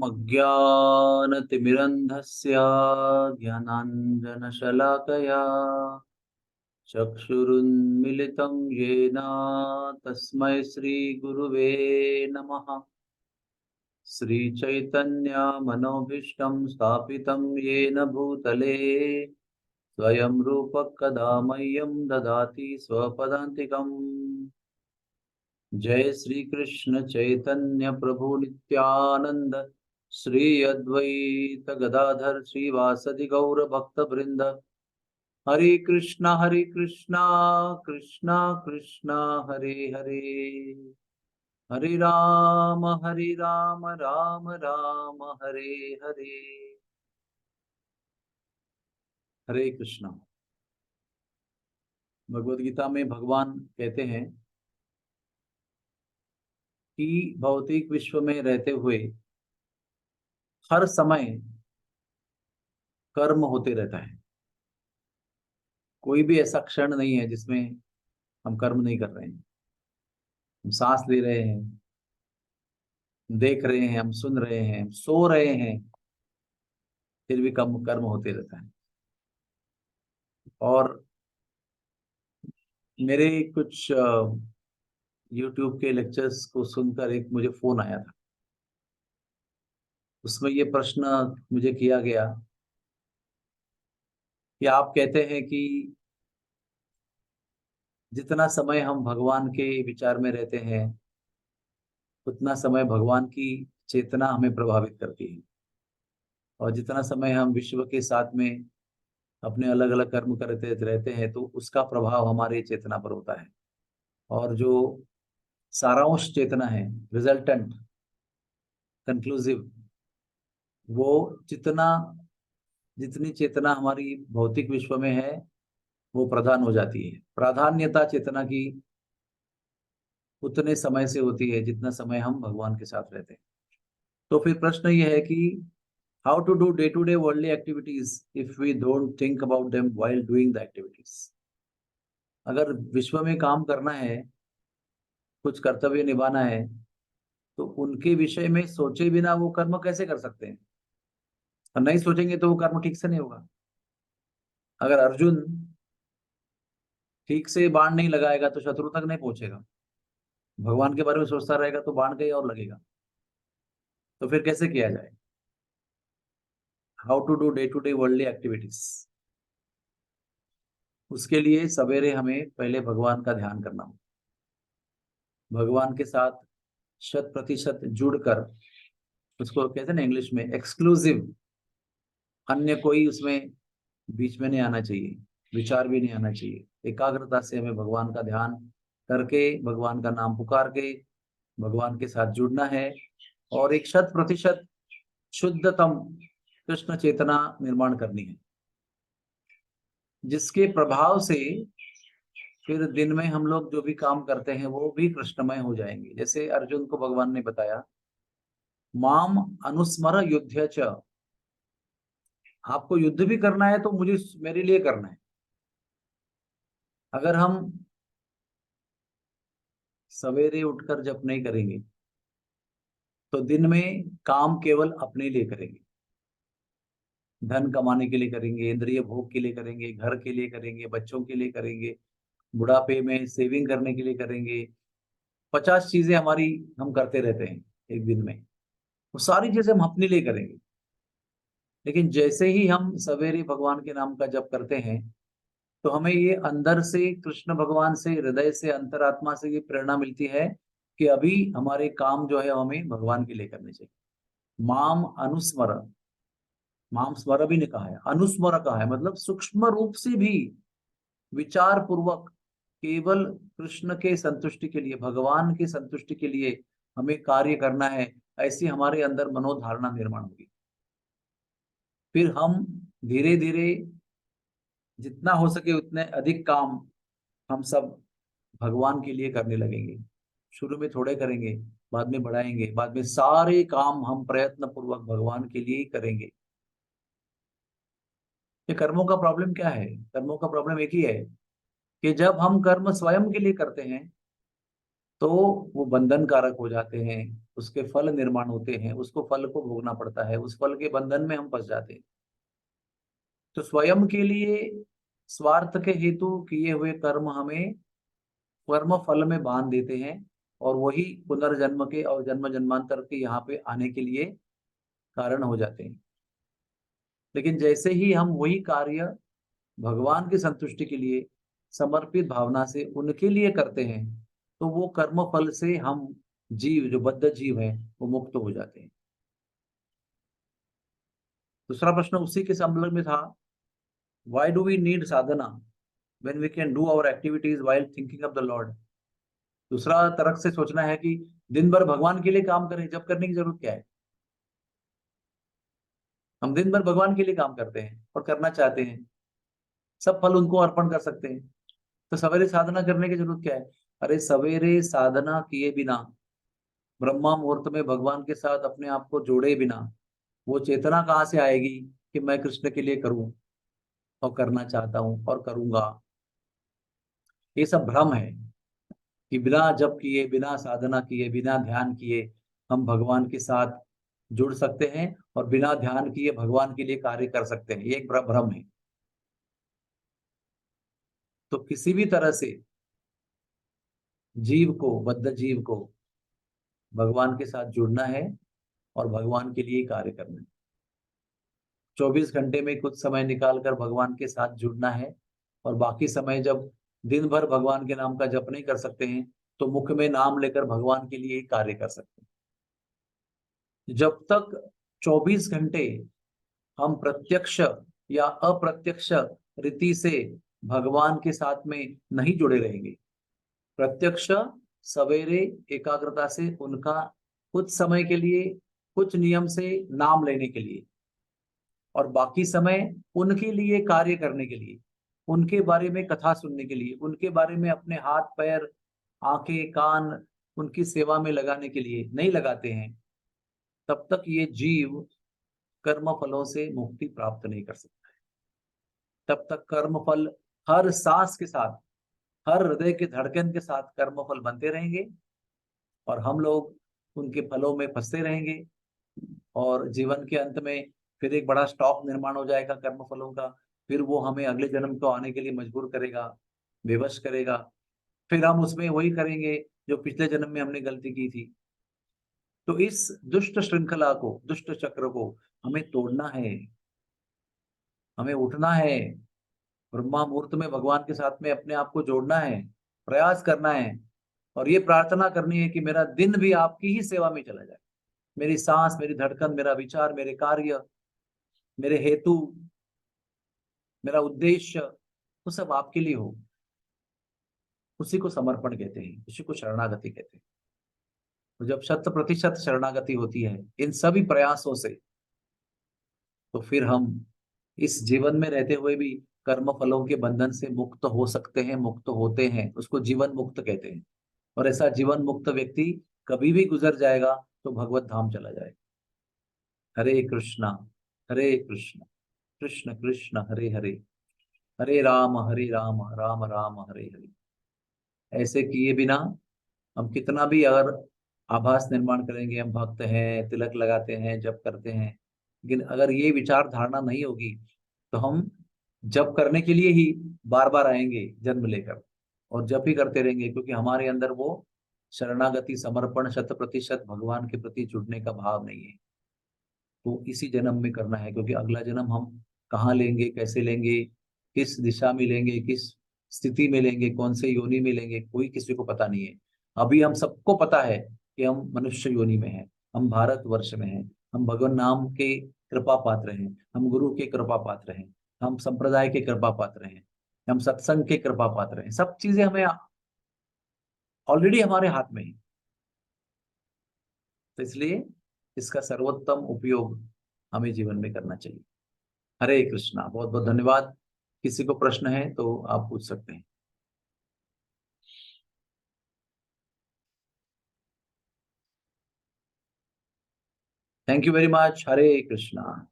अज्ञानतिमिरन्धस्य ज्ञानाञ्जनशलाकया चक्षुरुन्मिलितं येन तस्मै श्रीगुरुवे नमः। श्रीचैतन्यमनोभीष्टं स्थापितं येन भूतले स्वयं रूपः कदा मह्यं ददाति स्वपदान्तिकम्। जय श्री कृष्ण चैतन्य प्रभु नित्यानंद श्री अद्वैत गदाधर श्रीवासदि गौर भक्त वृंद। हरे कृष्णा कृष्णा कृष्णा हरे हरे। हरे राम राम राम हरे हरे। हरे कृष्णा। भगवद गीता में भगवान कहते हैं कि भौतिक विश्व में रहते हुए हर समय कर्म होते रहता है। कोई भी ऐसा क्षण नहीं है जिसमें हम कर्म नहीं कर रहे हैं। हम सांस ले रहे हैं, देख रहे हैं, हम सुन रहे हैं, हम सो रहे हैं, फिर भी कर्म कर्म होते रहता है। और मेरे कुछ YouTube के लेक्चर्स को सुनकर एक मुझे फोन आया था। उसमें ये प्रश्न मुझे किया गया कि आप कहते हैं कि जितना समय हम भगवान के विचार में रहते हैं उतना समय भगवान की चेतना हमें प्रभावित करती है, और जितना समय हम विश्व के साथ में अपने अलग अलग कर्म करते रहते हैं तो उसका प्रभाव हमारी चेतना पर होता है। और जो सारांश चेतना है, रिजल्टेंट, कंक्लूसिव, वो जितना जितनी चेतना हमारी भौतिक विश्व में है वो प्रधान हो जाती है। प्राधान्यता चेतना की उतने समय से होती है जितना समय हम भगवान के साथ रहते हैं। तो फिर प्रश्न ये है कि how to do worldly activities if we don't think about them while doing the activities. अगर विश्व में काम करना है, कुछ कर्तव्य निभाना है, तो उनके विषय में सोचे बिना वो कर्म कैसे कर सकते हैं? और नहीं सोचेंगे तो वो कर्म ठीक से नहीं होगा। अगर अर्जुन ठीक से बाण नहीं लगाएगा तो शत्रु तक नहीं पहुंचेगा। भगवान के बारे में सोचता रहेगा तो बाण कहीं और लगेगा। तो फिर कैसे किया जाए? How to do worldly activities. उसके लिए सवेरे हमें पहले भगवान का ध्यान करना हो, भगवान के साथ 100% जुड़कर, उसको कहते हैं ना इंग्लिश में एक्सक्लूसिव, अन्य कोई उसमें बीच में नहीं आना चाहिए, विचार भी नहीं आना चाहिए। एकाग्रता से हमें भगवान का ध्यान करके, भगवान का नाम पुकार के भगवान के साथ जुड़ना है, और एक 100% शुद्धतम कृष्ण चेतना निर्माण करनी है, जिसके प्रभाव से फिर दिन में हम लोग जो भी काम करते हैं वो भी कृष्णमय हो जाएंगे। जैसे अर्जुन को भगवान ने बताया, माम अनुस्मर युद्ध च। आपको युद्ध भी करना है तो मुझे, मेरे लिए करना है। अगर हम सवेरे उठकर जप नहीं करेंगे तो दिन में काम केवल अपने लिए करेंगे, धन कमाने के लिए करेंगे, इंद्रिय भोग के लिए करेंगे, घर के लिए करेंगे, बच्चों के लिए करेंगे, बुढ़ापे में सेविंग करने के लिए करेंगे। 50 चीजें हमारी हम करते रहते हैं एक दिन में, वो सारी चीजें हम अपने लिए करेंगे। लेकिन जैसे ही हम सवेरे भगवान के नाम का जप करते हैं तो हमें ये अंदर से, कृष्ण भगवान से, हृदय से, अंतरात्मा से ये प्रेरणा मिलती है कि अभी हमारे काम जो है हमें भगवान के लिए करने चाहिए। माम अनुस्मर, माम स्मर भी नहीं कहा है, अनुस्मर कहा है, मतलब सूक्ष्म रूप से भी विचार पूर्वक केवल कृष्ण के संतुष्टि के लिए, भगवान की संतुष्टि के लिए हमें कार्य करना है। ऐसी हमारे अंदर मनोधारणा निर्माण होगी। फिर हम धीरे धीरे जितना हो सके उतने अधिक काम हम सब भगवान के लिए करने लगेंगे। शुरू में थोड़े करेंगे, बाद में बढ़ाएंगे, बाद में सारे काम हम प्रयत्न पूर्वक भगवान के लिए ही करेंगे। ये कर्मों का प्रॉब्लम क्या है? कर्मों का प्रॉब्लम एक ही है कि जब हम कर्म स्वयं के लिए करते हैं तो वो बंधन कारक हो जाते हैं, उसके फल निर्माण होते हैं, उसको फल को भोगना पड़ता है, उस फल के बंधन में हम फंस जाते हैं। तो स्वयं के लिए स्वार्थ के हेतु किए हुए कर्म हमें कर्म फल में बांध देते हैं, और वही पुनर्जन्म के और जन्म जन्मांतर के यहाँ पे आने के लिए कारण हो जाते हैं। लेकिन जैसे ही हम वही कार्य भगवान की संतुष्टि के लिए समर्पित भावना से उनके लिए करते हैं, तो वो कर्म फल से हम जीव, जो बद्ध जीव है, वो मुक्त हो जाते हैं। दूसरा प्रश्न उसी के संबंध में था, why do we need sadhana when we can do our activities while thinking of the Lord. दूसरा तरफ से सोचना है कि दिन भर भगवान के लिए काम करें, जब करने की जरूरत क्या है। हम दिन भर भगवान के लिए काम करते हैं और करना चाहते हैं, सब फल उनको अर्पण कर सकते हैं, तो सवेरे साधना करने की जरूरत क्या है। अरे सवेरे साधना किए बिना, ब्रह्मा मुहूर्त में भगवान के साथ अपने आप को जोड़े बिना, वो चेतना कहाँ से आएगी कि मैं कृष्ण के लिए करूं और करना चाहता हूं और करूंगा। ये सब भ्रम है कि बिना जप किए, बिना साधना किए, बिना ध्यान किए हम भगवान के साथ जुड़ सकते हैं, और बिना ध्यान किए भगवान के लिए कार्य कर सकते हैं। ये एक बड़ा भ्रम है। तो किसी भी तरह से जीव को, बद्ध जीव को भगवान के साथ जुड़ना है और भगवान के लिए कार्य करना है। 24 घंटे में कुछ समय निकालकर भगवान के साथ जुड़ना है, और बाकी समय जब दिन भर भगवान के नाम का जप नहीं कर सकते हैं, तो मुख में नाम लेकर भगवान के लिए ही कार्य कर सकते हैं। जब तक 24 घंटे हम प्रत्यक्ष या अप्रत्यक्ष रीति से भगवान के साथ में नहीं जुड़े रहेंगे, प्रत्यक्ष सवेरे एकाग्रता से उनका कुछ समय के लिए, कुछ नियम से नाम लेने के लिए, और बाकी समय उनके लिए कार्य करने के लिए, उनके बारे में कथा सुनने के लिए, उनके बारे में अपने हाथ पैर आंखें कान उनकी सेवा में लगाने के लिए नहीं लगाते हैं, तब तक ये जीव कर्म फलों से मुक्ति प्राप्त नहीं कर सकता। तब तक कर्म फल हर सांस के साथ, हर हृदय के धड़कन के साथ कर्म फल बनते रहेंगे, और हम लोग उनके फलों में फंसते रहेंगे, और जीवन के अंत में फिर एक बड़ा स्टॉक निर्माण हो जाएगा कर्म फलों का। फिर वो हमें अगले जन्म को आने के लिए मजबूर करेगा, विवश करेगा। फिर हम उसमें वही करेंगे जो पिछले जन्म में हमने गलती की थी। तो इस दुष्ट श्रृंखला को, दुष्ट चक्र को हमें तोड़ना है, हमें उठना है, ब्रह्मा मुहूर्त में भगवान के साथ में अपने आप को जोड़ना है, प्रयास करना है, और ये प्रार्थना करनी है कि मेरा दिन भी आपकी ही सेवा में चला जाए। मेरी सांस, मेरी धड़कन, मेरा विचार, मेरे कार्य, मेरे हेतु, मेरा उद्देश्य, वो सब आपके लिए हो। उसी को समर्पण कहते हैं, उसी को शरणागति कहते हैं। तो जब 100% शरणागति होती है इन सभी प्रयासों से, तो फिर हम इस जीवन में रहते हुए भी कर्म फलों के बंधन से मुक्त हो सकते हैं, मुक्त होते हैं। उसको जीवन मुक्त कहते हैं। और ऐसा जीवन मुक्त व्यक्ति कभी भी गुजर जाएगा तो भगवत धाम चला जाएगा। हरे कृष्णा, हरे कृष्णा, कृष्ण कृष्ण हरे हरे, हरे राम, राम राम हरे हरे। ऐसे किए बिना हम कितना भी अगर आभास निर्माण करेंगे, हम भक्त हैं, तिलक लगाते हैं, जप करते हैं, लेकिन अगर ये विचार धारणा नहीं होगी, तो हम जप करने के लिए ही बार बार आएंगे जन्म लेकर, और जप ही करते रहेंगे, क्योंकि हमारे अंदर वो शरणागति, समर्पण, 100% भगवान के प्रति जुड़ने का भाव नहीं है। तो इसी जन्म में करना है, क्योंकि अगला जन्म हम कहाँ लेंगे, कैसे लेंगे, किस दिशा में लेंगे, किस स्थिति में लेंगे, कौन से योनि में लेंगे, कोई किसी को पता नहीं है। अभी हम सबको पता है कि हम मनुष्य योनि में हैं, हम भारतवर्ष में हैं, हम भगवान नाम के कृपा पात्र हैं, हम गुरु के कृपा पात्र हैं, हम संप्रदाय के कृपा पात्र हैं, हम सत्संग के कृपा पात्र हैं। सब चीजें हमें ऑलरेडी हमारे हाथ में है। तो इसलिए इसका सर्वोत्तम उपयोग हमें जीवन में करना चाहिए। हरे कृष्णा, बहुत बहुत धन्यवाद। किसी को प्रश्न है तो आप पूछ सकते हैं। Thank you very much. Hare Krishna.